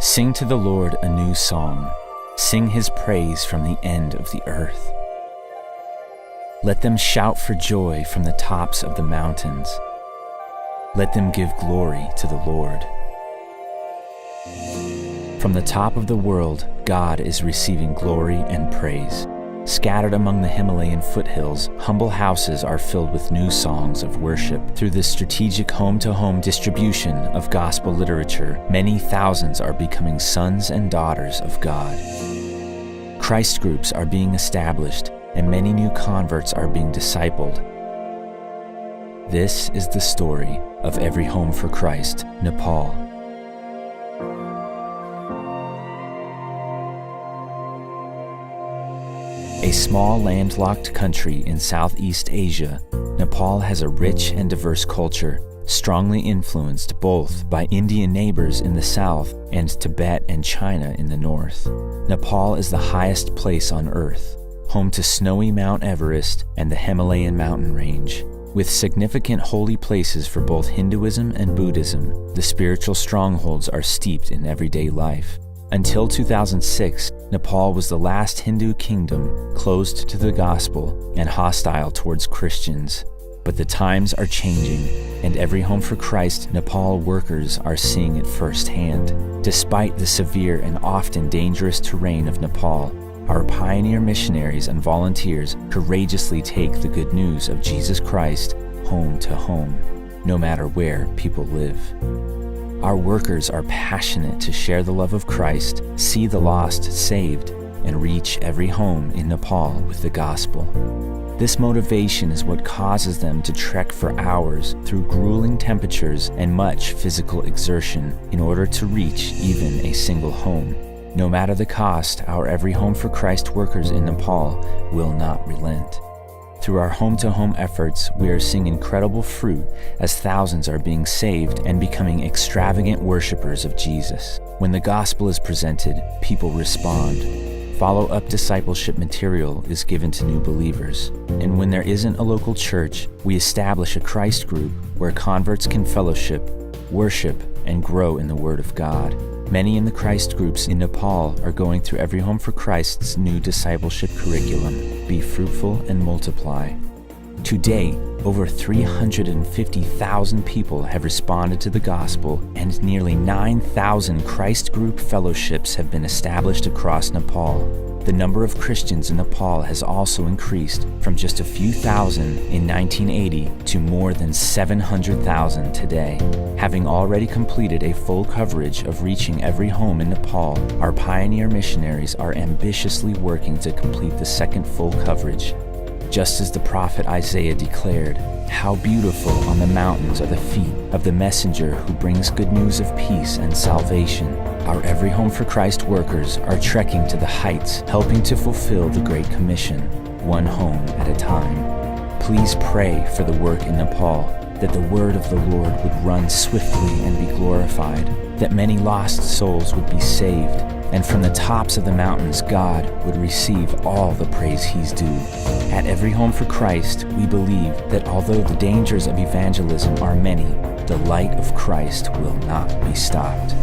Sing to the Lord a new song. Sing his praise from the end of the earth. Let them shout for joy from the tops of the mountains. Let them give glory to the Lord. From the top of the world, God is receiving glory and praise. Scattered among the Himalayan foothills, humble houses are filled with new songs of worship. Through the strategic home-to-home distribution of gospel literature, many thousands are becoming sons and daughters of God. Christ groups are being established, and many new converts are being discipled. This is the story of Every Home for Christ, Nepal. A small landlocked country in Southeast Asia, Nepal has a rich and diverse culture, strongly influenced both by Indian neighbors in the south and Tibet and China in the north. Nepal is the highest place on earth, home to snowy Mount Everest and the Himalayan mountain range. With significant holy places for both Hinduism and Buddhism, the spiritual strongholds are steeped in everyday life. Until 2006, Nepal was the last Hindu kingdom closed to the gospel and hostile towards Christians. But the times are changing, and Every Home for Christ Nepal workers are seeing it firsthand. Despite the severe and often dangerous terrain of Nepal, our pioneer missionaries and volunteers courageously take the good news of Jesus Christ home to home, no matter where people live. Our workers are passionate to share the love of Christ, see the lost saved, and reach every home in Nepal with the gospel. This motivation is what causes them to trek for hours through grueling temperatures and much physical exertion in order to reach even a single home. No matter the cost, our Every Home for Christ workers in Nepal will not relent. Through our home-to-home efforts, we are seeing incredible fruit as thousands are being saved and becoming extravagant worshipers of Jesus. When the gospel is presented, people respond. Follow-up discipleship material is given to new believers. And when there isn't a local church, we establish a Christ group where converts can fellowship, worship, and grow in the Word of God. Many in the Christ groups in Nepal are going through Every Home for Christ's new discipleship curriculum, Be Fruitful and Multiply. To date, over 350,000 people have responded to the gospel, and nearly 9,000 Christ group fellowships have been established across Nepal. The number of Christians in Nepal has also increased from just a few thousand in 1980 to more than 700,000 today. Having already completed a full coverage of reaching every home in Nepal, our pioneer missionaries are ambitiously working to complete the second full coverage. Just as the prophet Isaiah declared, "How beautiful on the mountains are the feet of the messenger who brings good news of peace and salvation." Our Every Home for Christ workers are trekking to the heights, helping to fulfill the Great Commission, one home at a time. Please pray for the work in Nepal, that the word of the Lord would run swiftly and be glorified, that many lost souls would be saved, and from the tops of the mountains God would receive all the praise he's due. At Every Home for Christ, we believe that although the dangers of evangelism are many, the light of Christ will not be stopped.